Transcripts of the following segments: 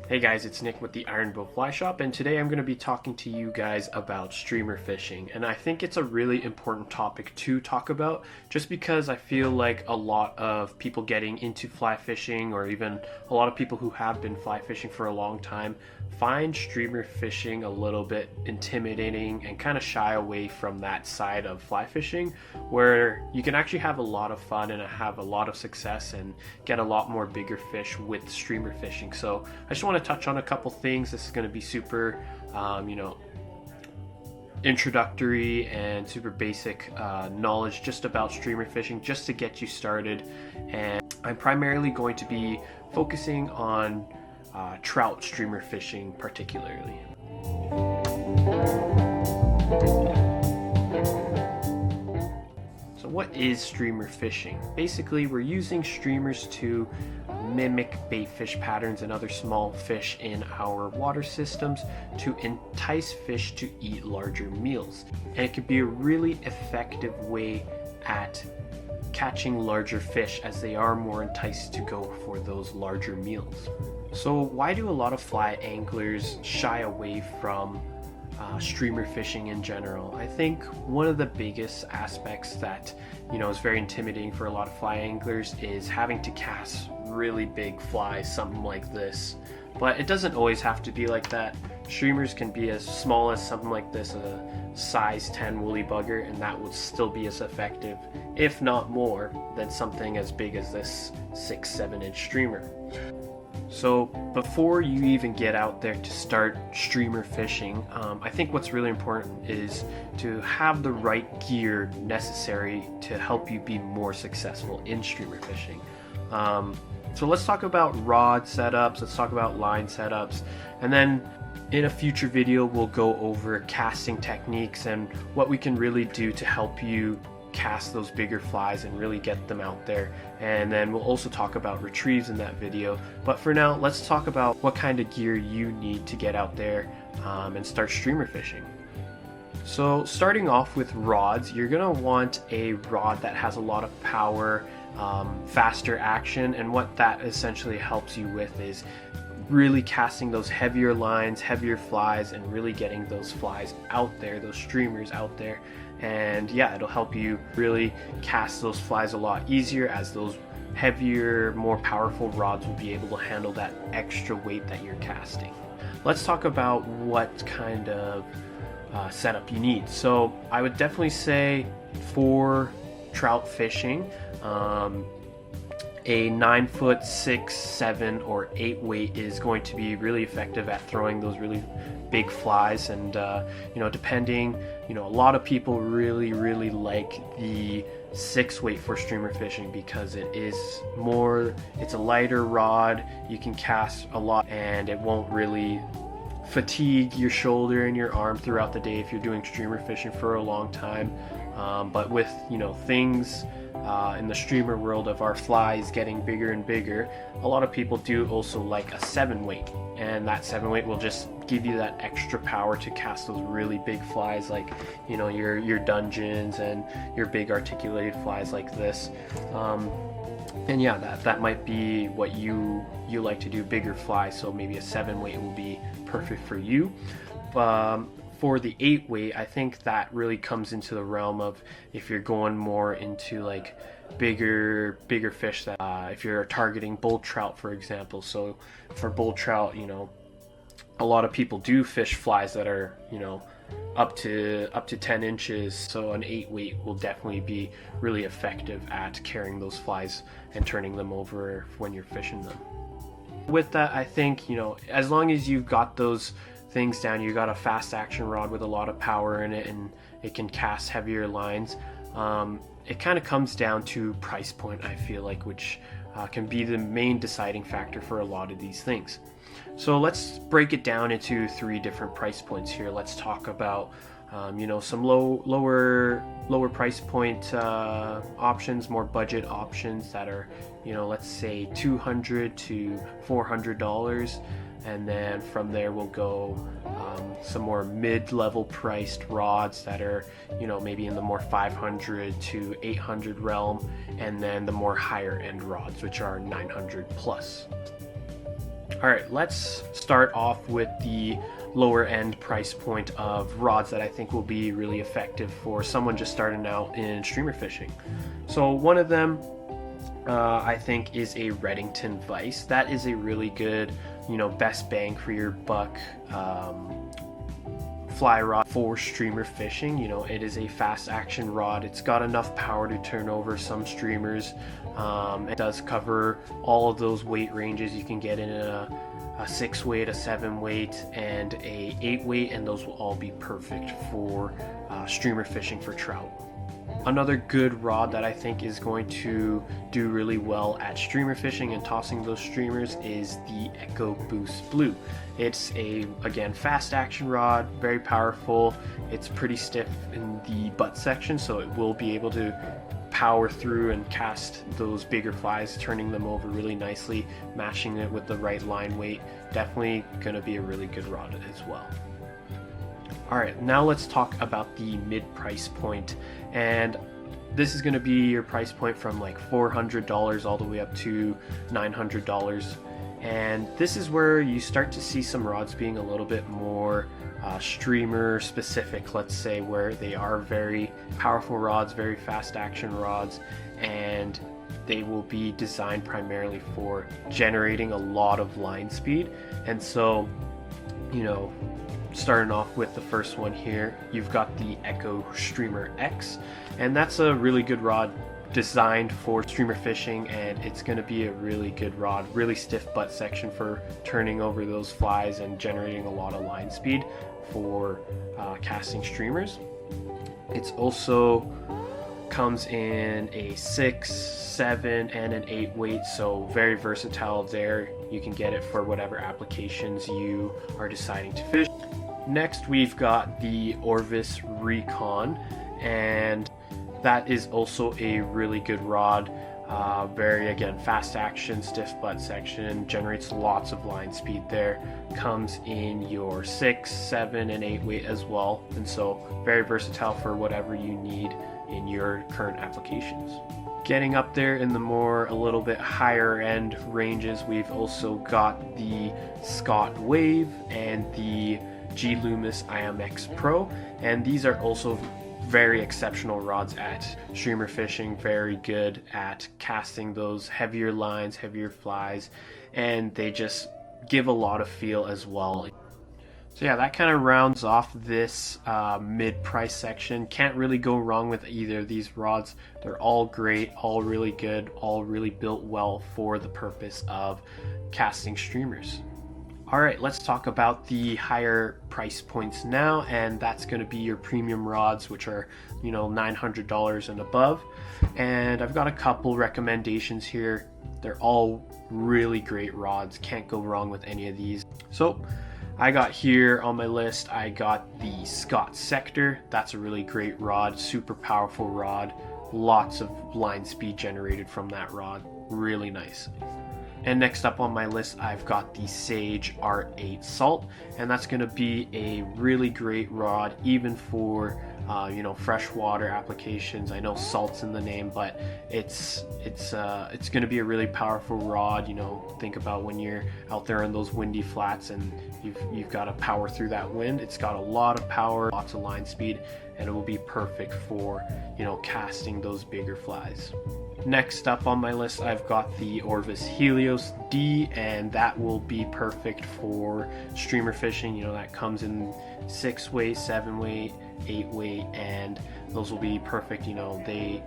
Hey guys, it's Nick with the Iron Bow Fly Shop, and today I'm going to be talking to you guys about streamer fishing. And I think it's a really important topic to talk about just because I feel like a lot of people getting into fly fishing, or even a lot of people who have been fly fishing for a long time, find streamer fishing a little bit intimidating and kind of shy away from that side of fly fishing, where you can actually have a lot of fun and have a lot of success and get a lot more bigger fish with streamer fishing. So I just want to touch on a couple things. This is going to be super introductory and super basic knowledge just about streamer fishing, just to get you started. And I'm primarily going to be focusing on trout streamer fishing particularly. So what is streamer fishing? Basically, we're using streamers to mimic bait fish patterns and other small fish in our water systems to entice fish to eat larger meals. And it can be a really effective way at catching larger fish, as they are more enticed to go for those larger meals. So why do a lot of fly anglers shy away from streamer fishing in general? I think one of the biggest aspects that is very intimidating for a lot of fly anglers is having to cast really big flies, something like this. But it doesn't always have to be like that. Streamers can be as small as something like this, a size 10 woolly bugger, and that would still be as effective, if not more, than something as big as this 6-7 inch streamer. So before you even get out there to start streamer fishing, I think what's really important is to have the right gear necessary to help you be more successful in streamer fishing. So let's talk about rod setups, let's talk about line setups, and then in a future video we'll go over casting techniques and what we can really do to help you cast those bigger flies and really get them out there. And then we'll also talk about retrieves in that video. But for now, let's talk about what kind of gear you need to get out there and start streamer fishing. So starting off with rods, you're gonna want a rod that has a lot of power, faster action, and what that essentially helps you with is really casting those heavier lines, heavier flies, and really getting those flies out there, those streamers out there. And yeah, it'll help you really cast those flies a lot easier, as those heavier, more powerful rods will be able to handle that extra weight that you're casting. Let's talk about what kind of setup you need. So I would definitely say for trout fishing, a 9-foot, 6, 7, or 8 weight is going to be really effective at throwing those really big flies. And depending, a lot of people really like the 6 weight for streamer fishing because it's a lighter rod, you can cast a lot, and it won't really fatigue your shoulder and your arm throughout the day if you're doing streamer fishing for a long time. But with things in the streamer world of our flies getting bigger and bigger, a lot of people do also like a 7 weight, and that 7 weight will just give you that extra power to cast those really big flies, like your Dungeons and your big articulated flies like this. And yeah, that might be what you like to do, bigger flies, so maybe a 7 weight will be perfect for you. For the 8 weight, I think that really comes into the realm of if you're going more into like bigger fish, that if you're targeting bull trout, for example. So for bull trout, a lot of people do fish flies that are up to 10 inches, so an 8 weight will definitely be really effective at carrying those flies and turning them over when you're fishing them. With that, I think as long as you've got those things down, you got a fast action rod with a lot of power in it, and it can cast heavier lines. It kind of comes down to price point, I feel like, which can be the main deciding factor for a lot of these things. So let's break it down into 3 different price points here. Let's talk about some lower price point options, more budget options that are let's say $200 to $400. And then from there we'll go some more mid-level priced rods that are maybe in the more 500 to 800 realm, and then the more higher end rods, which are 900 plus. All right, let's start off with the lower end price point of rods that I think will be really effective for someone just starting out in streamer fishing. So one of them I think is a Redington Vice. That is a really good, best bang for your buck fly rod for streamer fishing. It is a fast action rod. It's got enough power to turn over some streamers. It does cover all of those weight ranges. You can get in a 6 weight, a 7 weight, and a 8 weight, and those will all be perfect for streamer fishing for trout. Another good rod that I think is going to do really well at streamer fishing and tossing those streamers is the Echo Boost Blue. It's again, fast action rod, very powerful. It's pretty stiff in the butt section, so it will be able to power through and cast those bigger flies, turning them over really nicely, matching it with the right line weight. Definitely gonna be a really good rod as well. Alright, now let's talk about the mid-price point, and this is going to be your price point from like $400 all the way up to $900, and this is where you start to see some rods being a little bit more streamer specific, let's say, where they are very powerful rods, very fast action rods, and they will be designed primarily for generating a lot of line speed. And so, starting off with the first one here, you've got the Echo Streamer X, and that's a really good rod designed for streamer fishing, and it's going to be a really good rod, really stiff butt section for turning over those flies and generating a lot of line speed for casting streamers. It's also comes in a 6, 7, and an 8 weight, so very versatile there. You can get it for whatever applications you are deciding to fish. Next, we've got the Orvis Recon, and that is also a really good rod. Very, again, fast action, stiff butt section, generates lots of line speed there. Comes in your 6, 7, and 8 weight as well, and so very versatile for whatever you need in your current applications. Getting up there in the a little bit higher end ranges, we've also got the Scott Wave and the G Loomis IMX Pro, and these are also very exceptional rods at streamer fishing, very good at casting those heavier lines, heavier flies, and they just give a lot of feel as well. So yeah, that kind of rounds off this mid-price section. Can't really go wrong with either of these rods. They're all great, all really good, all really built well for the purpose of casting streamers. Alright, let's talk about the higher price points now, and that's going to be your premium rods, which are, $900 and above. And I've got a couple recommendations here. They're all really great rods. Can't go wrong with any of these. So I got here on my list, I got the Scott Sector. That's a really great rod, super powerful rod. Lots of line speed generated from that rod. Really nice. And next up on my list, I've got the Sage Art 8 Salt, and that's going to be a really great rod, even for freshwater applications. I know salt's in the name, but it's going to be a really powerful rod. Think about when you're out there in those windy flats and you've got to power through that wind. It's got a lot of power, lots of line speed, and it will be perfect for casting those bigger flies. Next up on my list, I've got the Orvis Helios D, and that will be perfect for streamer fishing. That comes in 6 weight, 7 weight, 8 weight, and those will be perfect. They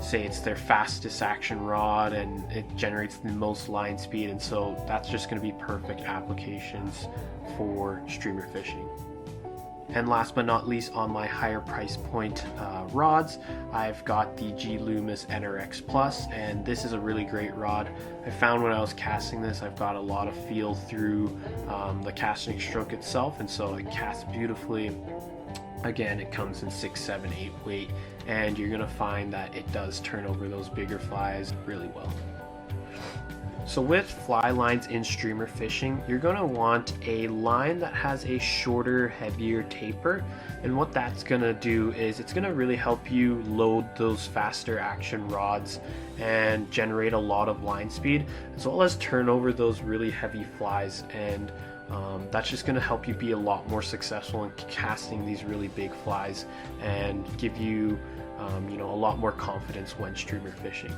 say it's their fastest action rod and it generates the most line speed, and so that's just going to be perfect applications for streamer fishing. And last but not least, on my higher price point rods, I've got the G Loomis NRX Plus, and this is a really great rod. I found when I was casting this, I've got a lot of feel through the casting stroke itself, and so it casts beautifully. Again, it comes in 6, 7, 8 weight, and you're going to find that it does turn over those bigger flies really well. So with fly lines in streamer fishing, you're going to want a line that has a shorter, heavier taper. And what that's going to do is it's going to really help you load those faster action rods and generate a lot of line speed, as well as turn over those really heavy flies. And that's just going to help you be a lot more successful in casting these really big flies and give you, a lot more confidence when streamer fishing.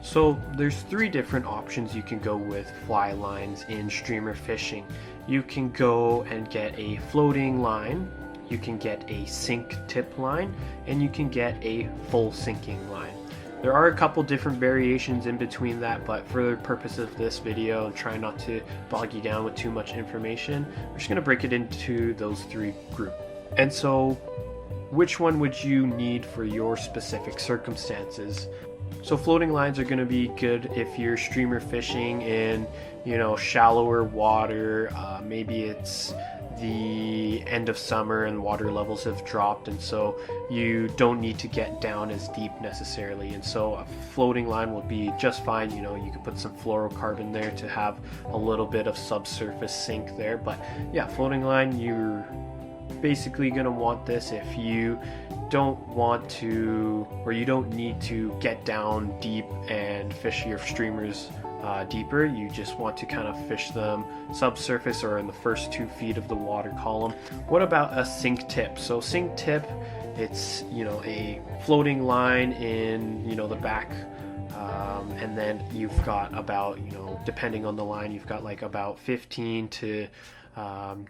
So there's 3 different options you can go with fly lines in streamer fishing. You can go and get a floating line, you can get a sink tip line, and you can get a full sinking line. There are a couple different variations in between that, but for the purpose of this video and trying not to bog you down with too much information, we're just going to break it into those 3 groups. And so which one would you need for your specific circumstances? So floating lines are going to be good if you're streamer fishing in, shallower water. Maybe it's the end of summer and water levels have dropped, and so you don't need to get down as deep necessarily. And so a floating line will be just fine. You can put some fluorocarbon there to have a little bit of subsurface sink there. But yeah, floating line, you're basically going to want this if you don't want to, or you don't need to get down deep and fish your streamers deeper. You just want to kind of fish them subsurface or in the first 2 feet of the water column. What about a sink tip? So sink tip, it's a floating line in the back, and then you've got about depending on the line, you've got like about 15 to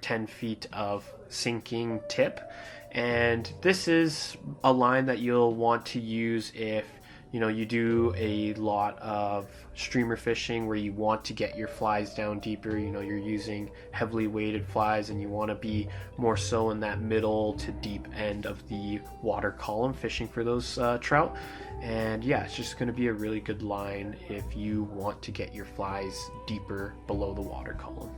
10 feet of sinking tip. And this is a line that you'll want to use if you do a lot of streamer fishing where you want to get your flies down deeper. You're using heavily weighted flies and you want to be more so in that middle to deep end of the water column fishing for those trout. And yeah, it's just going to be a really good line if you want to get your flies deeper below the water column.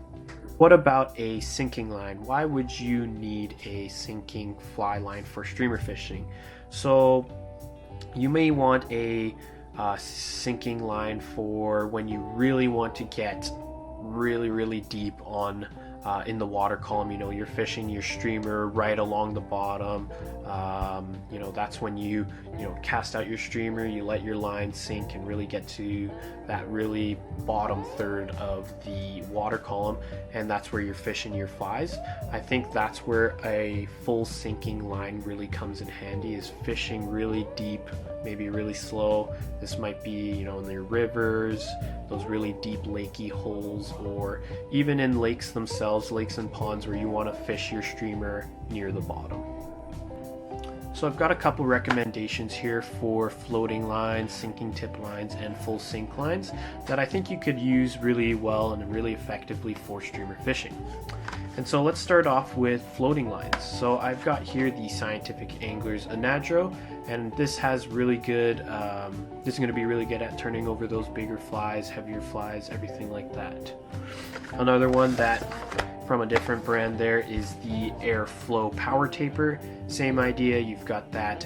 What about a sinking line? Why would you need a sinking fly line for streamer fishing? So you may want a sinking line for when you really want to get really deep on in the water column. You're fishing your streamer right along the bottom. That's when you cast out your streamer, you let your line sink and really get to that really bottom third of the water column, and that's where you're fishing your flies. I think that's where a full sinking line really comes in handy, is fishing really deep, maybe really slow. This might be in your rivers, those really deep lakey holes, or even in lakes themselves, lakes and ponds where you want to fish your streamer near the bottom. So I've got a couple recommendations here for floating lines, sinking tip lines, and full sink lines that I think you could use really well and really effectively for streamer fishing. And so let's start off with floating lines. So I've got here the Scientific Anglers Anadrೊ, and this has really good, this is going to be really good at turning over those bigger flies, heavier flies, everything like that. Another one that from a different brand there is the Airflow Power Taper. Same idea, you've got that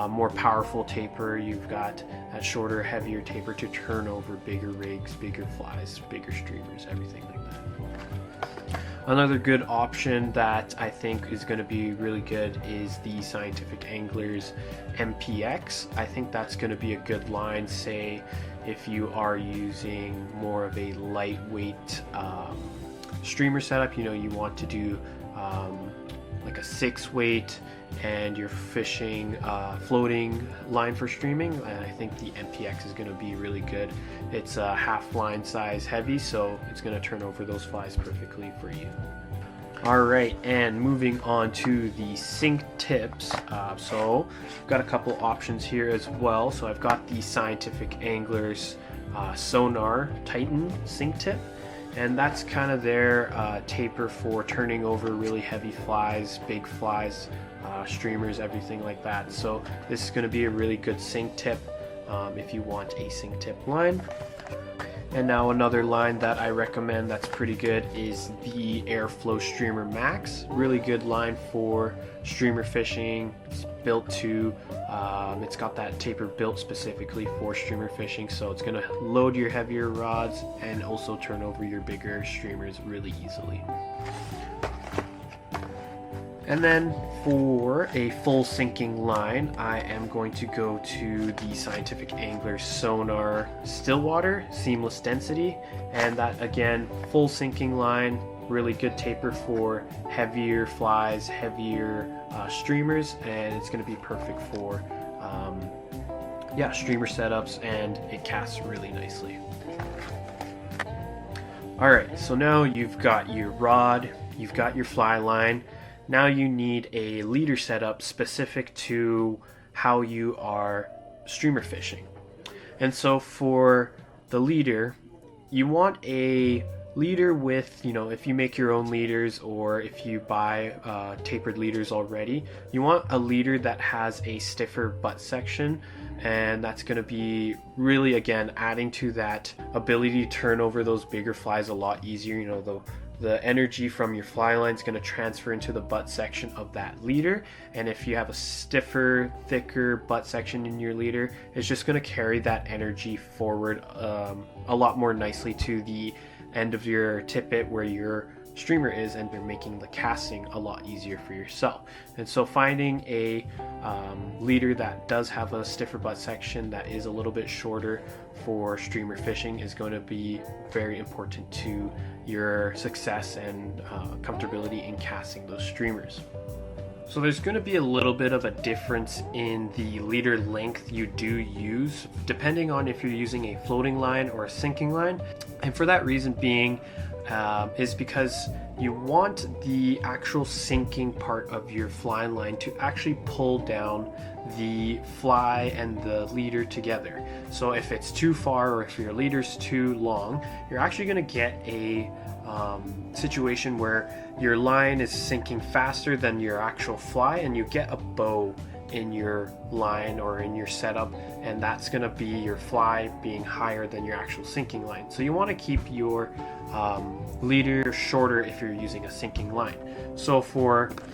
more powerful taper, you've got that shorter, heavier taper to turn over bigger rigs, bigger flies, bigger streamers, everything like that. Another good option that I think is going to be really good is the Scientific Anglers MPX. I think that's going to be a good line, say if you are using more of a lightweight streamer setup. You want to do like a 6 weight and you're fishing floating line for streaming, and I think the MPX is going to be really good. It's a half line size heavy, so it's going to turn over those flies perfectly for you. Alright, and moving on to the sink tips. So I've got a couple options here as well. So I've got the Scientific Anglers Sonar Titan sink tip, and that's kind of their taper for turning over really heavy flies, big flies, streamers, everything like that. So this is going to be a really good sink tip if you want a sink tip line. And now another line that I recommend that's pretty good is the Airflow Streamer Max. Really good line for streamer fishing. It's built to, it's got that taper built specifically for streamer fishing, so it's gonna load your heavier rods and also turn over your bigger streamers really easily. And then for a full sinking line, I am going to go to the Scientific Angler Sonar Stillwater Seamless Density. And that, again, full sinking line, really good taper for heavier flies, heavier streamers, and it's going to be perfect for streamer setups, and it casts really nicely. Alright, so now you've got your rod, you've got your fly line. Now you need a leader setup specific to how you are streamer fishing. And so for the leader, you want a leader with, if you make your own leaders or if you buy tapered leaders already, you want a leader that has a stiffer butt section, and that's going to be really, again, adding to that ability to turn over those bigger flies a lot easier. The energy from your fly line is going to transfer into the butt section of that leader, and if you have a stiffer, thicker butt section in your leader, it's just going to carry that energy forward a lot more nicely to the end of your tippet where your streamer is, and you're making the casting a lot easier for yourself. And so finding a leader that does have a stiffer butt section that is a little bit shorter for streamer fishing is going to be very important to your success and comfortability in casting those streamers. So there's going to be a little bit of a difference in the leader length you do use depending on if you're using a floating line or a sinking line, and for that reason being is because you want the actual sinking part of your fly line to actually pull down the fly and the leader together. So if it's too far or if your leader's too long, you're actually going to get a situation where your line is sinking faster than your actual fly, and you get a bow in your line or in your setup, and that's going to be your fly being higher than your actual sinking line. So you want to keep your leader shorter if you're using a sinking line. So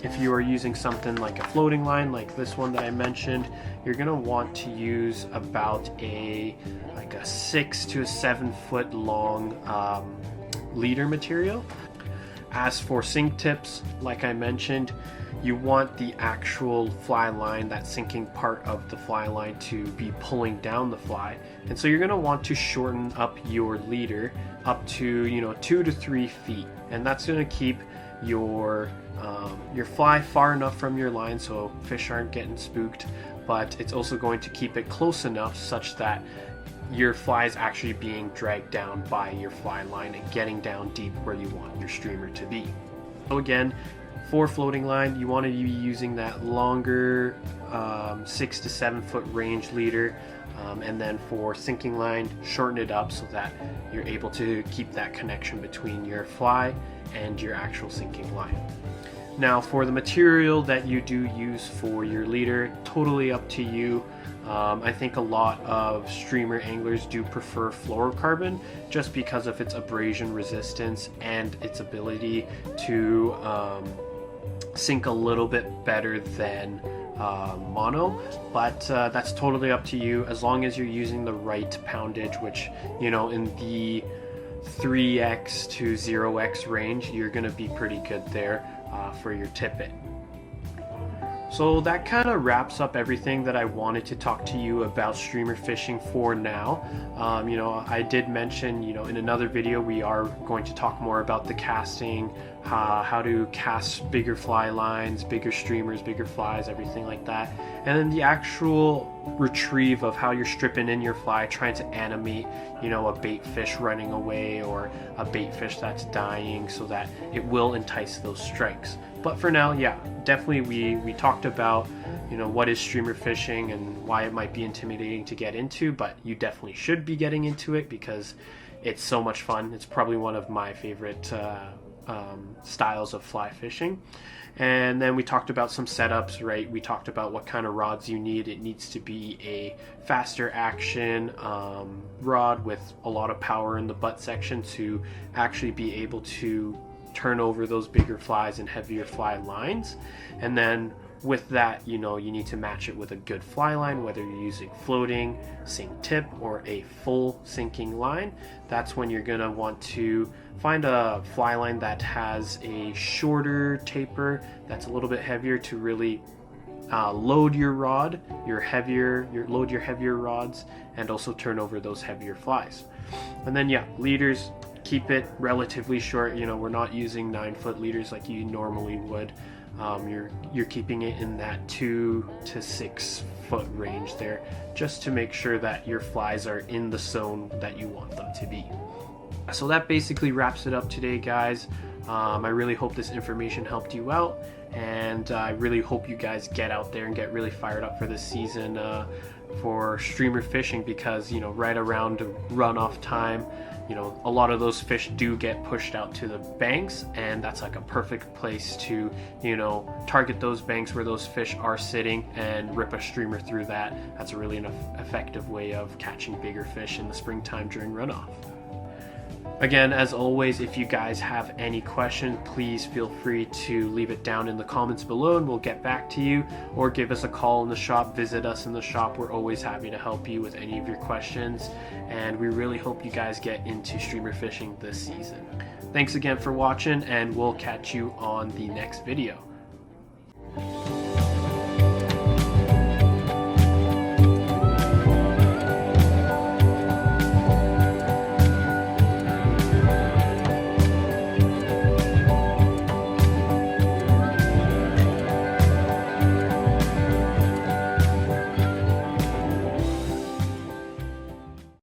if you are using something like a floating line like this one that I mentioned, you're going to want to use about a 6 to 7 foot long leader material. As for sink tips, like I mentioned, you want the actual fly line, that sinking part of the fly line, to be pulling down the fly. And so you're going to want to shorten up your leader up to 2 to 3 feet. And that's going to keep your fly far enough from your line so fish aren't getting spooked, but it's also going to keep it close enough such that your fly is actually being dragged down by your fly line and getting down deep where you want your streamer to be. So again, for floating line, you want to be using that longer 6 to 7 foot range leader, and then for sinking line, shorten it up so that you're able to keep that connection between your fly and your actual sinking line. Now for the material that you do use for your leader, totally up to you. I think a lot of streamer anglers do prefer fluorocarbon just because of its abrasion resistance and its ability to sink a little bit better than mono, but that's totally up to you as long as you're using the right poundage, which in the 3x to 0x range, you're going to be pretty good there for your tippet. So that kind of wraps up everything that I wanted to talk to you about streamer fishing for now. I did mention, in another video we are going to talk more about the casting, how to cast bigger fly lines, bigger streamers, bigger flies, everything like that. And then the actual retrieve of how you're stripping in your fly, trying to animate, a bait fish running away or a bait fish that's dying so that it will entice those strikes. But for now, yeah, definitely we talked about, what is streamer fishing and why it might be intimidating to get into, but you definitely should be getting into it because it's so much fun. It's probably one of my favorite styles of fly fishing. And then we talked about some setups, right? We talked about what kind of rods you need. It needs to be a faster action rod with a lot of power in the butt section to actually be able to turn over those bigger flies and heavier fly lines. And then with that, you need to match it with a good fly line, whether you're using floating, sink tip, or a full sinking line. That's when you're gonna want to find a fly line that has a shorter taper, that's a little bit heavier to really load your rod, load your heavier rods, and also turn over those heavier flies. And then leaders, keep it relatively short. We're not using 9-foot leaders like you normally would. You're keeping it in that 2 to 6 foot range there, just to make sure that your flies are in the zone that you want them to be. So that basically wraps it up today, guys. I really hope this information helped you out, and I really hope you guys get out there and get really fired up for this season for streamer fishing, because right around runoff time, a lot of those fish do get pushed out to the banks, and that's like a perfect place to target those banks where those fish are sitting and rip a streamer through that. That's a really effective way of catching bigger fish in the springtime during runoff. Again, as always, if you guys have any questions, please feel free to leave it down in the comments below and we'll get back to you, or give us a call in the shop, visit us in the shop. We're always happy to help you with any of your questions, and we really hope you guys get into streamer fishing this season. Thanks again for watching, and we'll catch you on the next video.